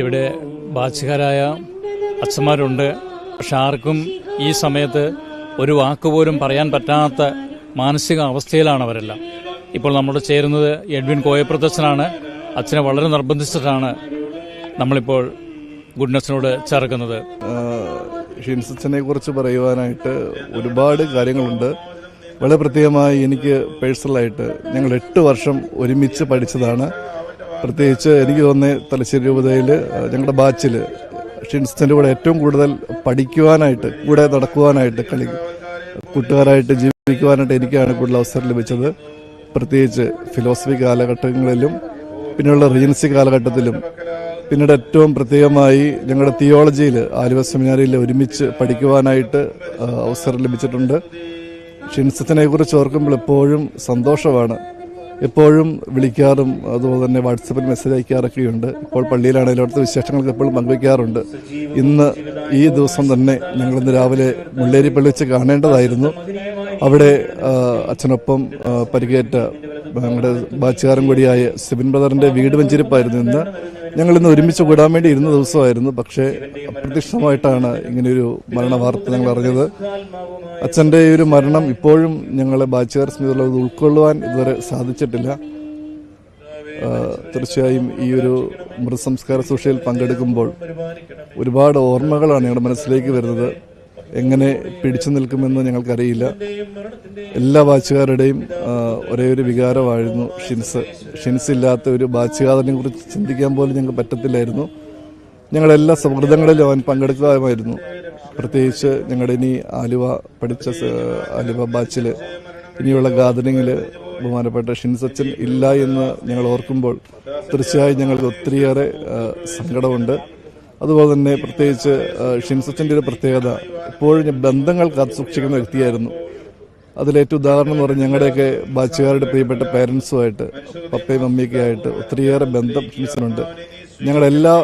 ഇവിടെ ബാച്ചുകാരായ അച്ഛന്മാരുണ്ട്. പക്ഷെ ആർക്കും ഈ സമയത്ത് ഒരു വാക്കുപോലും പറയാൻ പറ്റാത്ത മാനസിക അവസ്ഥയിലാണ് അവരെല്ലാം. ഇപ്പോൾ നമ്മൾ ചേരുന്നത് എഡ്വിൻ കോയപ്രദർശനാണ്. അച്ഛനെ വളരെ നിർബന്ധിച്ചിട്ടാണ് നമ്മളിപ്പോൾ ഗുഡ്നസിനോട് ചേർക്കുന്നത്. ഷിൻസച്ചനെ കുറിച്ച് പറയുവാനായിട്ട് ഒരുപാട് കാര്യങ്ങളുണ്ട്. വളരെ പ്രത്യേകമായി എനിക്ക് പേഴ്സണലായിട്ട് ഞങ്ങൾ 8 വർഷം ഒരുമിച്ച് പഠിച്ചതാണ്. പ്രത്യേകിച്ച് എനിക്ക് തോന്നുന്നത് തലശ്ശേരി രൂപതയിൽ ഞങ്ങളുടെ ബാച്ചിൽ ഷിൻസച്ചൻ്റെ കൂടെ ഏറ്റവും കൂടുതൽ പഠിക്കുവാനായിട്ട്, കൂടെ നടക്കുവാനായിട്ട്, കൂട്ടുകാരായിട്ട് ജീവിക്കുവാനായിട്ട് എനിക്കാണ് കൂടുതൽ അവസരം ലഭിച്ചത്. പ്രത്യേകിച്ച് ഫിലോസഫി കാലഘട്ടങ്ങളിലും പിന്നെയുള്ള റീജൻസി കാലഘട്ടത്തിലും പിന്നീട് ഏറ്റവും പ്രത്യേകമായി ഞങ്ങളുടെ തിയോളജിയിൽ ആലുവ സെമിനാരിയിൽ ഒരുമിച്ച് പഠിക്കുവാനായിട്ട് അവസരം ലഭിച്ചിട്ടുണ്ട്. ഷിൻസച്ചനെ കുറിച്ച് ഓർക്കുമ്പോൾ എപ്പോഴും സന്തോഷമാണ്. എപ്പോഴും വിളിക്കാറും അതുപോലെ തന്നെ വാട്സപ്പിൽ മെസ്സേജ് അയക്കാറൊക്കെയുണ്ട്. ഇപ്പോൾ പള്ളിയിലാണെങ്കിലും അവിടുത്തെ വിശേഷങ്ങൾക്ക് എപ്പോഴും പങ്കുവയ്ക്കാറുണ്ട്. ഈ ദിവസം തന്നെ ഞങ്ങളിന്ന് രാവിലെ മുള്ളേരി പള്ളി വെച്ച് കാണേണ്ടതായിരുന്നു. അവിടെ അച്ഛനൊപ്പം പരിക്കേറ്റ ഞങ്ങളുടെ ബാച്ചുകാരൻ കൂടിയായ സിബിൻ ബ്രദറിന്റെ വീട് വെഞ്ചിരിപ്പായിരുന്നു ഇന്ന്. ഞങ്ങളിന്ന് ഒരുമിച്ച് കൂടാൻ വേണ്ടി ഇരുന്ന ദിവസമായിരുന്നു. പക്ഷേ അപ്രതീക്ഷിതമായിട്ടാണ് ഇങ്ങനെയൊരു മരണ വാർത്ത ഞങ്ങൾ അറിഞ്ഞത്. അച്ഛൻ്റെ ഈ ഒരു മരണം ഇപ്പോഴും ഞങ്ങളെ ബാച്ചുകാർ സ്മൃതിയിൽ ഉൾക്കൊള്ളുവാൻ ഇതുവരെ സാധിച്ചിട്ടില്ല. തീർച്ചയായും ഈ ഒരു മൃതസംസ്കാര ശുശ്രൂഷയിൽ പങ്കെടുക്കുമ്പോൾ ഒരുപാട് ഓർമ്മകളാണ് ഞങ്ങളുടെ മനസ്സിലേക്ക് വരുന്നത്. എങ്ങനെ പിടിച്ചു നിൽക്കുമെന്ന് ഞങ്ങൾക്കറിയില്ല. എല്ലാ ബാച്ചുകാരുടെയും ഒരേ ഒരു വികാരമായിരുന്നു ഷിൻസ് ഇല്ലാത്ത ഒരു ബാച്ചുകാരനെ കുറിച്ച് ചിന്തിക്കാൻ പോലും ഞങ്ങൾക്ക് പറ്റത്തില്ലായിരുന്നു. ഞങ്ങളെല്ലാ സൗഹൃദങ്ങളിലും അവൻ പങ്കെടുക്കാമായിരുന്നു. പ്രത്യേകിച്ച് ഞങ്ങളുടെ ഇനി ആലുവ ബാച്ചിൽ ഇനിയുള്ള ഗാദറിങ്ങിൽ ബഹുമാനപ്പെട്ട ഷിൻസച്ചൻ ഇല്ല എന്ന് ഞങ്ങൾ ഓർക്കുമ്പോൾ തീർച്ചയായും ഞങ്ങൾക്ക് ഒത്തിരിയേറെ സങ്കടമുണ്ട്. അതുപോലെ തന്നെ പ്രത്യേകിച്ച് ഷിൻസച്ചൻ്റെ ഒരു പ്രത്യേകത, എപ്പോഴും ബന്ധങ്ങൾ കാത്തു സൂക്ഷിക്കുന്ന വ്യക്തിയായിരുന്നു. അതിലേറ്റവും ഉദാഹരണം എന്ന് പറഞ്ഞാൽ ഞങ്ങളുടെയൊക്കെ ബാച്ചുകാരുടെ പ്രിയപ്പെട്ട പേരൻസുമായിട്ട്, പപ്പയും മമ്മിയൊക്കെ ആയിട്ട് ഒത്തിരിയേറെ ബന്ധം ഷിൻസനുണ്ട്. ഞങ്ങളെല്ലാ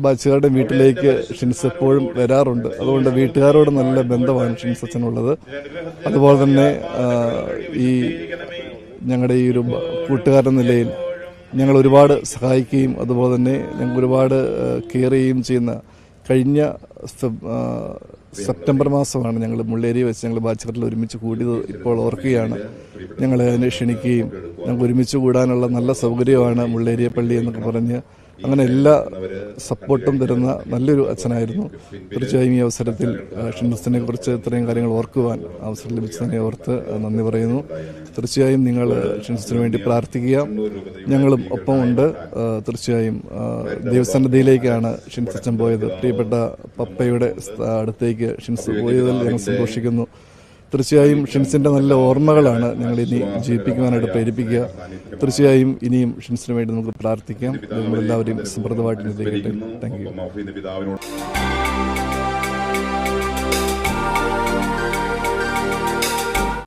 ബാച്ചുകാരുടെയും വീട്ടിലേക്ക് ഷിൻസ് എപ്പോഴും വരാറുണ്ട്. അതുകൊണ്ട് വീട്ടുകാരോട് നല്ല ബന്ധമാണ് ഷിൻസച്ചനുള്ളത്. അതുപോലെ തന്നെ ഈ ഞങ്ങളുടെ ഈ ഒരു കൂട്ടുകാരെന്ന നിലയിൽ ഞങ്ങൾ ഒരുപാട് സഹായിക്കുകയും അതുപോലെ തന്നെ ഞങ്ങൾ ഒരുപാട് കെയർ ചെയ്യുകയും ചെയ്യുന്ന കഴിഞ്ഞ സെപ്റ്റംബർ മാസമാണ് ഞങ്ങൾ മുള്ളേരി വെച്ച് ഞങ്ങൾ ബാച്ചുകാരിൽ ഒരുമിച്ച് കൂടിയത് ഇപ്പോൾ ഓർക്കുകയാണ്. ഞങ്ങളെ അതിനെ ക്ഷണിക്കുകയും ഞങ്ങൾക്ക് ഒരുമിച്ച് കൂടാനുള്ള നല്ല സൗകര്യമാണ് മുള്ളേരിയ പള്ളി എന്നൊക്കെ പറഞ്ഞ് അങ്ങനെ എല്ലാ സപ്പോർട്ടും തരുന്ന നല്ലൊരു അച്ഛനായിരുന്നു. തീർച്ചയായും ഈ അവസരത്തിൽ ഷിൻസനെ കുറിച്ച് ഇത്രയും കാര്യങ്ങൾ ഓർക്കുവാൻ അവസരം ലഭിച്ചതിനെ ഓർത്ത് നന്ദി പറയുന്നു. തീർച്ചയായും നിങ്ങൾ ഷിൻസന് വേണ്ടി പ്രാർത്ഥിക്കുക. ഞങ്ങളും ഒപ്പമുണ്ട്. തീർച്ചയായും ദൈവസന്നിധിയിലേക്കാണ് ഷിൻസച്ചൻ പോയത്. പ്രിയപ്പെട്ട പപ്പയുടെ അടുത്തേക്ക് ഷിൻസ് പോയതിൽ ഞങ്ങൾ സന്തോഷിക്കുന്നു. തീർച്ചയായും ഷിൻസിന്റെ നല്ല ഓർമ്മകളാണ് ഞങ്ങൾ ഇനി ജീവിപ്പിക്കുവാനായിട്ട് പ്രേരിപ്പിക്കുക. തീർച്ചയായും ഇനിയും ഷിൻസിന് വേണ്ടി നമുക്ക് പ്രാർത്ഥിക്കാം. നമ്മളെല്ലാവരെയും സമൃദ്ധമായിട്ട് നിർദ്ദേശിക്കട്ടെ. Thank you.